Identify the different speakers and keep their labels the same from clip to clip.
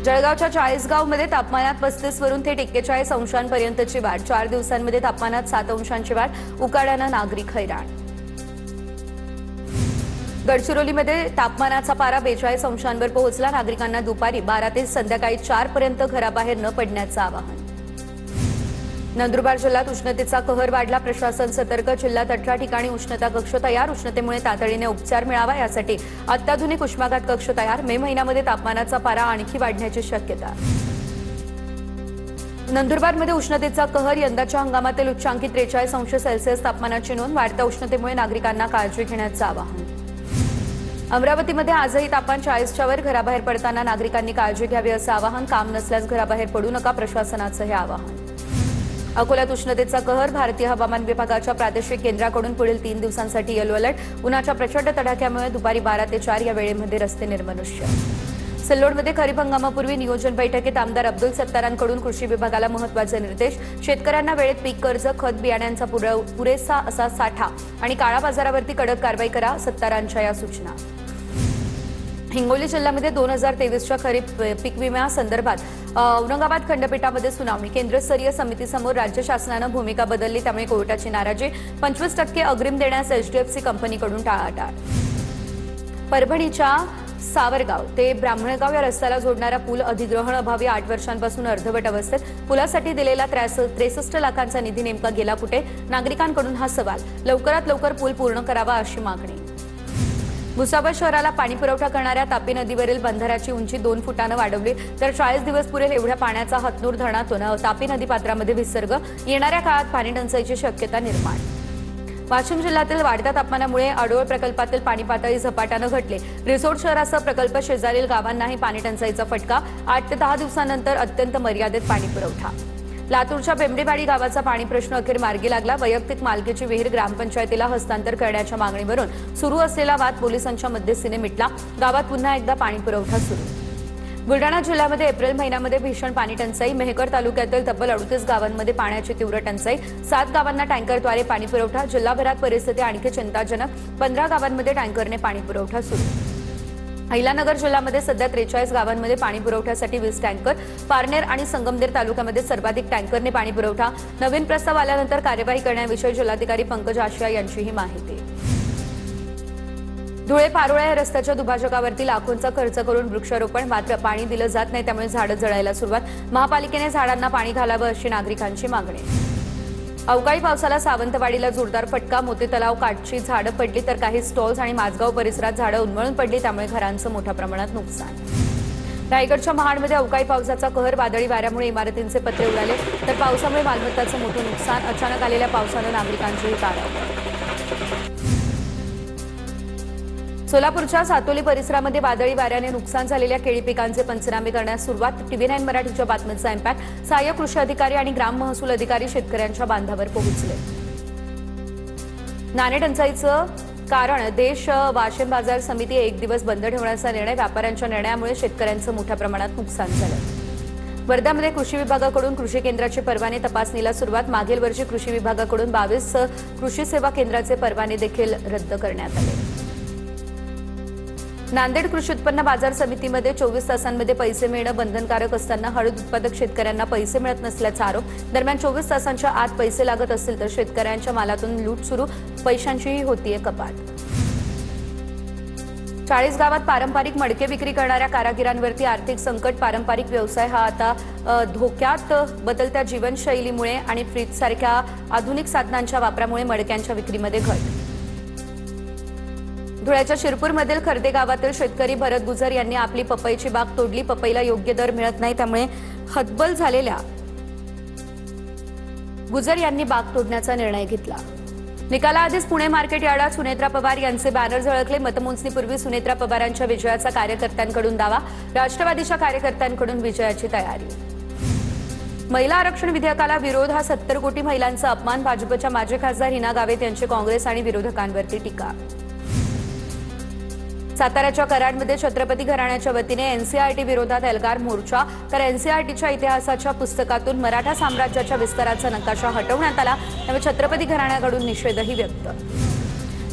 Speaker 1: जळगावच्या चाळीसगावमध्ये तापमानात 35 वरून थेट 41 अंशांपर्यंतची वाढ। 4 दिवसांमध्ये तापमानात 7 अंशांची वाढ। उकाड्यानं नागरिक हैराण। गडचिरोलीमध्ये तापमानाचा पारा 42 अंशांवर पोहोचला। नागरिकांना दुपारी 12 ते संध्याकाळी 4 पर्यंत घराबाहेर न पडण्याचं आवाहन। नंदुरबार जिल्ह्यात उष्णतेचा कहर वाढला। प्रशासन सतर्क। जिल्ह्यात 18 ठिकाणी उष्णता कक्ष तयार। उष्णतेमुळे तातडीने उपचार मिळावा यासाठी अत्याधुनिक उष्माघात कक्ष तयार। मे महिन्यामध्ये तापमानाचा पारा आणखी वाढण्याची शक्यता। नंदुरबारमध्ये उष्णतेचा कहर। यंदाच्या हंगामातील उच्चांकी 43 अंश सेल्सिअस तापमानाची नोंद। वाढत्या उष्णतेमुळे नागरिकांना काळजी घेण्याचं आवाहन। अमरावतीमध्ये आजही तापमान 40च्या वर। घराबाहेर पडताना नागरिकांनी काळजी घ्यावी असं आवाहन। काम नसल्यास घराबाहेर पडू नका, प्रशासनाचं हे आवाहन। अकोल्यात उष्णतेचा कहर। भारतीय हवामान विभागाच्या प्रादेशिक केंद्राकडून पुढील 3 दिवसांसाठी येलो अलर्ट। उन्हाच्या प्रचंड तडाख्यामुळे दुपारी 12 ते 4 या वेळेमध्ये रस्ते निर्मनुष्य। सिल्लोडमध्ये खरीप हंगामापूर्वी नियोजन बैठकीत आमदार अब्दुल सत्तारांकडून कृषी विभागाला महत्त्वाचे निर्देश। शेतकऱ्यांना वेळेत पीक कर्ज, खत बियाण्यांचा पुरेसा असा साठा आणि काळा बाजारावरती कडक कारवाई करा, सत्तारांच्या या सूचना। हिंगोली जिल्ह्यामध्ये 2023च्या खरीप पीक विम्यासंदर्भात औरंगाबाद खंडपीठामध्ये सुनावणी। केंद्रस्तरीय समितीसमोर राज्य शासनानं भूमिका बदलली, त्यामुळे कोर्टाची नाराजी। 25% अग्रिम देण्यास एचडीएफसी कंपनीकडून टाळाटाळ। परभणीच्या सावरगाव ते ब्राह्मणगाव या रस्त्याला जोडणारा पूल अधिग्रहण अभावी 8 वर्षांपासून अर्धवट अवस्थेत। पुलासाठी दिलेला 63 लाखांचा निधी नेमका गेला कुठे? नागरिकांकडून हा सवाल। लवकरात लवकर पूल पूर्ण करावा अशी मागणी। भुसावळ शहराला पाणी पुरवठा करणाऱ्या तापी नदीवरील बंधाऱ्याची उंची 2 फुटानं वाढवली, तर 40 दिवस पुरेल एवढ्या पाण्याचा हतनूर धरणातून तापी नदीपात्रामध्ये विसर्ग। येणाऱ्या काळात पाणी टंचाईची शक्यता निर्माण। वाशिम जिल्ह्यातील वाढत्या तापमानामुळे आडोळ प्रकल्पातील पाणी पातळी झपाट्यानं घटली। रिसोड शहरासह प्रकल्प शेजारील गावांनाही पाणी टंचाईचा फटका। 8 ते 10 दिवसांनंतर अत्यंत मर्यादित पाणी पुरवठा। लातूरच्या बेंबडेवाडी गावाचा पाणी प्रश्न अखेर मार्गी लागला। वैयक्तिक मालकीची विहीर ग्रामपंचायतीला हस्तांतर करण्याच्या मागणीवरून सुरू असलेला वाद पोलिसांच्या मध्यस्थीने मिटला। गावात पुन्हा एकदा पाणी पुरवठा सुरू। बुलढाणा जिल्ह्यामध्ये एप्रिल महिन्यामध्ये भीषण पाणी टंचाई। मेहकर तालुक्यातील तब्बल 38 गावांमध्ये पाण्याची तीव्र टंचाई। 7 गावांना टँकरद्वारे पाणी पुरवठा। जिल्हाभरात परिस्थिती आणखी चिंताजनक। 15 गावांमध्ये टँकरने पाणी पुरवठा सुरू। अहिलानगर जिल्ह्यामध्ये सध्या 43 गावांमध्ये पाणी पुरवठ्यासाठी 20 टँकर। पारनेर आणि संगमनेर तालुक्यामध्ये सर्वाधिक टँकरने पाणी पुरवठा। नवीन प्रस्ताव आल्यानंतर कार्यवाही करण्याविषयी जिल्हाधिकारी पंकज आशिया यांचीही माहिती। धुळे पारोळा या रस्त्याच्या दुभाजकावरती लाखोंचा खर्च करून वृक्षारोपण, मात्र पाणी दिलं जात नाही, त्यामुळे झाडं जळायला सुरुवात। महापालिकेने झाडांना पाणी घालावं अशी नागरिकांची मागणी। अवकाळी पावसाला सावंतवाडीला जोरदार फटका। मोती तलाव काठची झाडं पडली, तर काही स्टॉल्स आणि माझगाव परिसरात झाडं उन्मळून पडली, त्यामुळे घरांचं मोठ्या प्रमाणात नुकसान। रायगडच्या महाडमध्ये अवकाळी पावसाचा कहर। वादळी वाऱ्यामुळे इमारतींचे पत्रे उडाले, तर पावसामुळे मालमत्ताचं मोठं नुकसान। अचानक आलेल्या पावसानं नागरिकांचीही तारांबळ। सोलापूरच्या सातोली परिसरामध्ये वादळी वाऱ्याने नुकसान झालेल्या केळी पिकांचे पंचनामे करण्यास सुरुवात। TV9 मराठीच्या बातमीचा इम्पॅक्ट। सहाय्यक कृषी अधिकारी आणि ग्राम महसूल अधिकारी शेतकऱ्यांच्या बांधावर पोहोचले। नाणे टंचाईचं कारण देश वाशिम बाजार समिती 1 दिवस बंद ठेवण्याचा निर्णय। व्यापाऱ्यांच्या निर्णयामुळे शेतकऱ्यांचं मोठ्या प्रमाणात नुकसान झालं। वर्ध्यामध्ये कृषी विभागाकडून कृषी केंद्राचे परवाने तपासणीला सुरुवात। मागील वर्षी कृषी विभागाकडून 22 कृषी सेवा केंद्राचे परवाने देखील रद्द करण्यात आले। नांदेड कृषी उत्पन्न बाजार समितीमध्ये 24 तासांमध्ये पैसे मिळणं बंधनकारक असताना हळद उत्पादक शेतकऱ्यांना पैसे मिळत नसल्याचा आरोप। दरम्यान 24 तासांच्या आत पैसे लागत असतील तर शेतकऱ्यांच्या मालातून लूट सुरू, पैशांचीही होतीये कपात। 40 गावात पारंपरिक मडके विक्री करणाऱ्या कारागिरांवरती आर्थिक संकट। पारंपरिक व्यवसाय हा आता धोक्यात। बदलत्या जीवनशैलीमुळे आणि फ्रीजसारख्या आधुनिक साधनांच्या वापरामुळे मडक्यांच्या विक्रीमध्ये घट। धुळ्याच्या शिरपूरमधील खर्दे गावातील शेतकरी भरत गुजर यांनी आपली पपईची बाग तोडली। पपईला योग्य दर मिळत नाही, त्यामुळे हतबल झालेल्या गुजर यांनी बाग तोडण्याचा निर्णय घेतला। निकालाआधीच पुणे मार्केट यार्डात सुनेत्रा पवार यांचे बॅनर झळकले। मतमोजणीपूर्वी सुनेत्रा पवारांच्या विजयाचा कार्यकर्त्यांकडून दावा। राष्ट्रवादीच्या कार्यकर्त्यांकडून विजयाची तयारी। महिला आरक्षण विधेयकाला विरोध हा 70 कोटी महिलांचा अपमान। भाजपच्या माजी खासदार हिना गावित यांची काँग्रेस आणि विरोधकांवरती टीका। साताऱ्याच्या कराडमध्ये छत्रपती घराण्याच्या वतीने एनसीईआरटी विरोधात एल्गार मोर्चा। तर एनसीईआरटीच्या इतिहासाच्या पुस्तकातून मराठा साम्राज्याच्या विस्ताराचा नकाशा हटवण्यात आला, त्यामुळे छत्रपती घराण्याकडून निषेधही व्यक्त।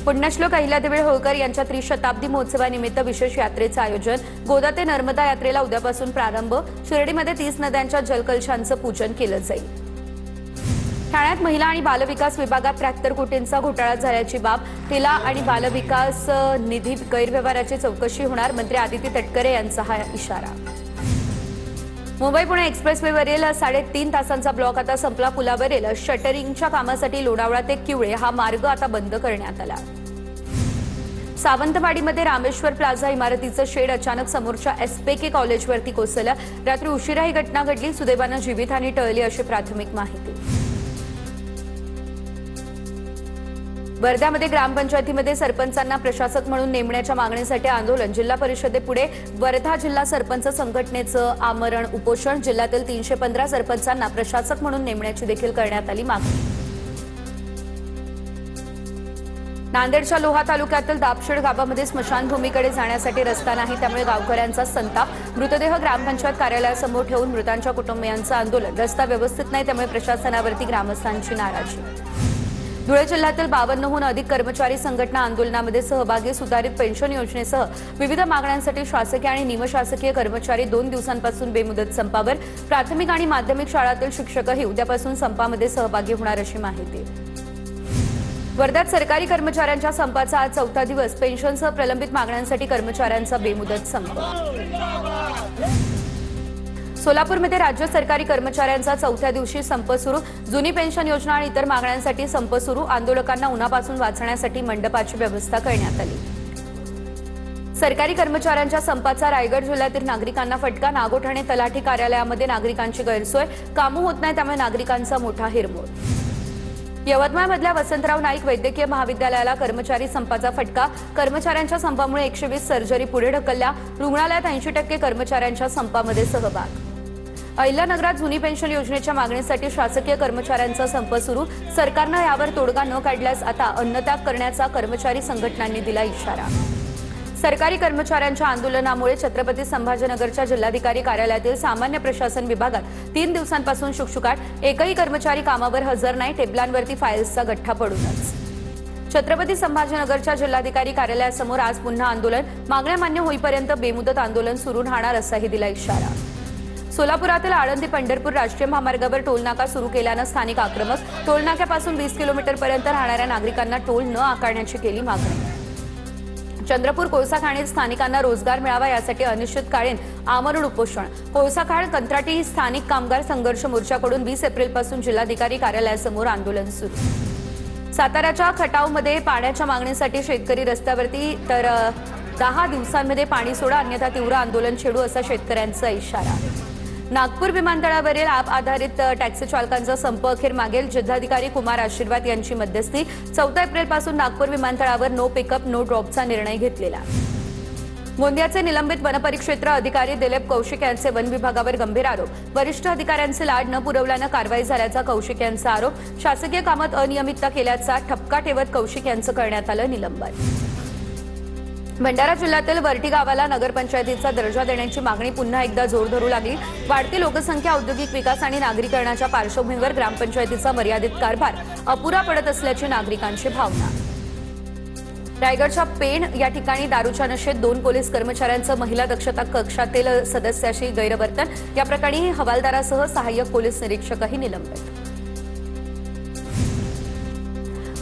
Speaker 1: पुण्यश्लोक अहिल्यादेवी होळकर यांच्या त्रिशताब्दी महोत्सवानिमित्त विशेष यात्रेचं आयोजन. गोदा ते नर्मदा यात्रेला उद्यापासून प्रारंभ. शिर्डीमध्ये 30 नद्यांच्या जलकलशांचं पूजन केलं जाईल. ठाण्यात महिला आणि बालविकास विभागात 73 कोटींचा घोटाळा झाल्याची बाब. महिला आणि बालविकास निधी गैरव्यवहाराची चौकशी होणार. मंत्री आदिती तटकरे यांचा हा इशारा. मुंबई पुणे एक्सप्रेसवेवरील 3.5 तासांचा ब्लॉक आता संपला. पुलावरील शटरिंगच्या कामासाठी लोणावळा ते किवळे हा मार्ग आता बंद करण्यात आला. सावंतवाडीमध्ये रामेश्वर प्लाझा इमारतीचं शेड अचानक समोरच्या एसपीके कॉलेजवरती कोसळलं. रात्री उशिरा ही घटना घडली. सुदैवानं जीवितहानी टळली अशी प्राथमिक माहिती. वर्ध्यामध्ये ग्रामपंचायतीमध्ये सरपंचांना प्रशासक म्हणून नेमण्याच्या मागणीसाठी आंदोलन. जिल्हा परिषदेपुढे वर्धा जिल्हा सरपंच संघटनेचं आमरण उपोषण. जिल्ह्यातील 315 सरपंचांना प्रशासक म्हणून नेमण्याची देखील करण्यात आली मागणी. नांदेडच्या लोहा तालुक्यातील दापशेड गावामध्ये स्मशानभूमीकडे जाण्यासाठी रस्ता नाही, त्यामुळे गावकऱ्यांचा संताप. मृतदेह ग्रामपंचायत कार्यालयासमोर ठेवून मृतांच्या कुटुंबियांचं आंदोलन. रस्ता व्यवस्थित नाही, त्यामुळे प्रशासनावरती ग्रामस्थांची नाराजी. धुळे जिल्ह्यातील 52हून अधिक कर्मचारी संघटना आंदोलनामध्ये सहभागी. सुधारित पेन्शन योजनेसह विविध मागण्यांसाठी शासकीय आणि निमशासकीय कर्मचारी 2 दिवसांपासून बेमुदत संपावर. प्राथमिक आणि माध्यमिक शाळांतील शिक्षकही उद्यापासून संपामध्ये सहभागी होणार अशी माहिती. वर्ध्यात सरकारी कर्मचाऱ्यांच्या संपाचा आज 4था दिवस. पेन्शनसह प्रलंबित मागण्यांसाठी कर्मचाऱ्यांचा बेमुदत संप. सोलापूरमध्ये राज्य सरकारी कर्मचाऱ्यांचा 4थ्या दिवशी संप सुरू. जुनी पेन्शन योजना आणि इतर मागण्यांसाठी संप सुरू. आंदोलकांना उन्हापासून वाचण्यासाठी मंडपाची व्यवस्था करण्यात आली. सरकारी कर्मचाऱ्यांच्या संपाचा रायगड जिल्ह्यातील नागरिकांना फटका. नागोठणे तलाठी कार्यालयामध्ये नागरिकांची गैरसोय. कामं होत नाही, त्यामुळे नागरिकांचा मोठा हिरमोड. यवतमाळमधल्या वसंतराव नाईक वैद्यकीय महाविद्यालयाला कर्मचारी संपाचा फटका. कर्मचाऱ्यांच्या संपामुळे 120 सर्जरी पुढे ढकलल्या. रुग्णालयात 80% कर्मचाऱ्यांच्या संपामध्ये सहभाग. अहिल्यानगरात जुनी पेन्शन योजनेच्या मागणीसाठी शासकीय कर्मचाऱ्यांचा संप सुरू. सरकारनं यावर तोडगा न काढल्यास आता अन्नत्याग करण्याचा कर्मचारी संघटनांनी दिला इशारा. सरकारी कर्मचाऱ्यांच्या आंदोलनामुळे छत्रपती संभाजीनगरच्या जिल्हाधिकारी कार्यालयातील सामान्य प्रशासन विभागात 3 दिवसांपासून शुकशुकाट. एकही कर्मचारी कामावर हजर नाही. टेबलांवरती फाईल्सचा गठ्ठा पडूनच. छत्रपती संभाजीनगरच्या जिल्हाधिकारी कार्यालयासमोर आज पुन्हा आंदोलन. मागण्या मान्य होईपर्यंत बेमुदत आंदोलन सुरू राहणार असाही दिला इशारा. सोलापुरातील आळंदी पंढरपूर राष्ट्रीय महामार्गावर टोलनाका सुरू केल्यानं स्थानिक आक्रमक. टोलनाक्यापासून 20 किलोमीटरपर्यंत राहणाऱ्या नागरिकांना टोल न आकारण्याची केली मागणी. चंद्रपूर कोळसा खाणीत स्थानिकांना रोजगार मिळावा यासाठी अनिश्चितकालीन आमरण उपोषण. कोळसा खाण कंत्राटी स्थानिक कामगार संघर्ष मोर्चाकडून 20 एप्रिलपासून जिल्हाधिकारी कार्यालयासमोर आंदोलन सुरू. साताऱ्याच्या खटावमध्ये पाण्याच्या मागणीसाठी शेतकरी रस्त्यावरती. तर 10 दिवसांमध्ये पाणी सोडा, अन्यथा तीव्र आंदोलन छेडू असा शेतकऱ्यांचा इशारा. नागपूर विमानतळावरील ॲप आधारित टॅक्सी चालकांचा संप अखेर मागेल. जिल्हाधिकारी कुमार आशीर्वाद यांची मध्यस्थी. 14 एप्रिलपासून नागपूर विमानतळावर नो पिकअप नो ड्रॉपचा निर्णय घेतलेला. गोंदियाचे निलंबित वनपरिक्षेत्र अधिकारी दिलीप कौशिक यांचे वन विभागावर गंभीर आरोप. वरिष्ठ अधिकाऱ्यांचे लाड न पुरवल्यानं कारवाई झाल्याचा कौशिक यांचा आरोप. शासकीय कामात अनियमितता केल्याचा ठपका ठेवत कौशिक यांचं करण्यात आलं निलंबन. भंडारा जिल्ह्यातील वरठी गावाला नगरपंचायतीचा दर्जा देण्याची मागणी पुन्हा एकदा जोर धरू लागली. वाढती लोकसंख्या, औद्योगिक विकास आणि नागरीकरणाच्या पार्श्वभूमीवर ग्रामपंचायतीचा मर्यादित कारभार अपुरा पडत असल्याची नागरिकांची भावना. रायगडच्या पेण या ठिकाणी दारूच्या नशेत 2 पोलीस कर्मचाऱ्यांचं महिला दक्षता कक्षातील सदस्याशी गैरवर्तन. या प्रकरणी हवालदारासह सहाय्यक पोलीस निरीक्षकही निलंबित.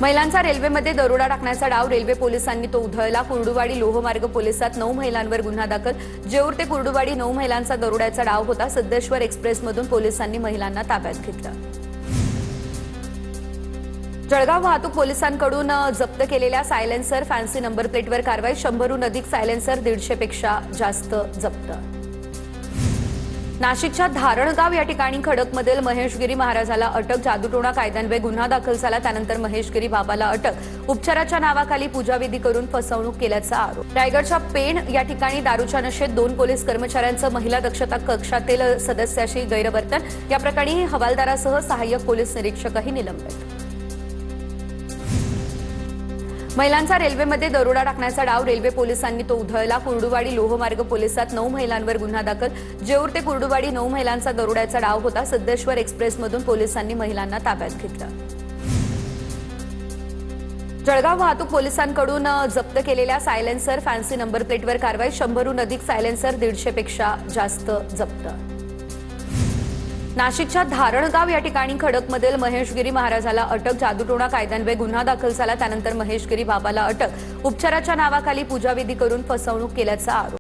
Speaker 1: महिलांचा रेल्वेमध्ये दरोडा टाकण्याचा डाव. रेल्वे पोलिसांनी तो उधळला. कुर्डुवाडी लोहमार्ग पोलिसात 9 महिलांवर गुन्हा दाखल. जेऊर ते कुर्डुवाडी 9 महिलांचा दरोड्याचा डाव होता. सिद्धेश्वर एक्सप्रेसमधून पोलिसांनी महिलांना ताब्यात घेतलं. जळगाव वाहतूक पोलिसांकडून जप्त केलेल्या सायलेन्सर फॅन्सी नंबर प्लेटवर कारवाई. 100हून अधिक सायलेन्सर, 150 पेक्षा जास्त जप्त. नाशिकच्या धारणगाव या ठिकाणी खडकमधील महेशगिरी महाराजाला अटक. जादूटोणा कायद्यान्वये गुन्हा दाखल झाला. त्यानंतर महेशगिरी बाबाला अटक. उपचाराच्या नावाखाली पूजाविधी करून फसवणूक केल्याचा आरोप. रायगडच्या पेण या ठिकाणी दारूच्या नशेत 2 पोलीस कर्मचाऱ्यांचं महिला दक्षता कक्षातील सदस्याशी गैरवर्तन. या प्रकरणी हवालदारासह सहाय्यक पोलीस निरीक्षकही निलंबित. महिलांचा रेल्वेमध्ये दरोडा टाकण्याचा डाव. रेल्वे पोलिसांनी तो उधळला. कुर्डुवाडी लोहमार्ग पोलिसात 9 महिलांवर गुन्हा दाखल. जेऊर ते कुर्डुवाडी 9 महिलांचा दरोड्याचा डाव होता. सिद्धेश्वर एक्सप्रेसमधून पोलिसांनी महिलांना ताब्यात घेतलं. जळगाव वाहतूक पोलिसांकडून जप्त केलेल्या सायलेन्सर फॅन्सी नंबर प्लेटवर कारवाई 100हून अधिक सायलेन्सर 150 पेक्षा जास्त जप्त. नाशिकच्या धारणगाव या ठिकाणी खडकमधील महेशगिरी महाराजाला अटक. जादूटोणा कायद्यान्वये गुन्हा दाखल झाला. त्यानंतर महेशगिरी बाबाला अटक. उपचाराच्या नावाखाली पूजाविधी करून फसवणूक केल्याचा आरोप.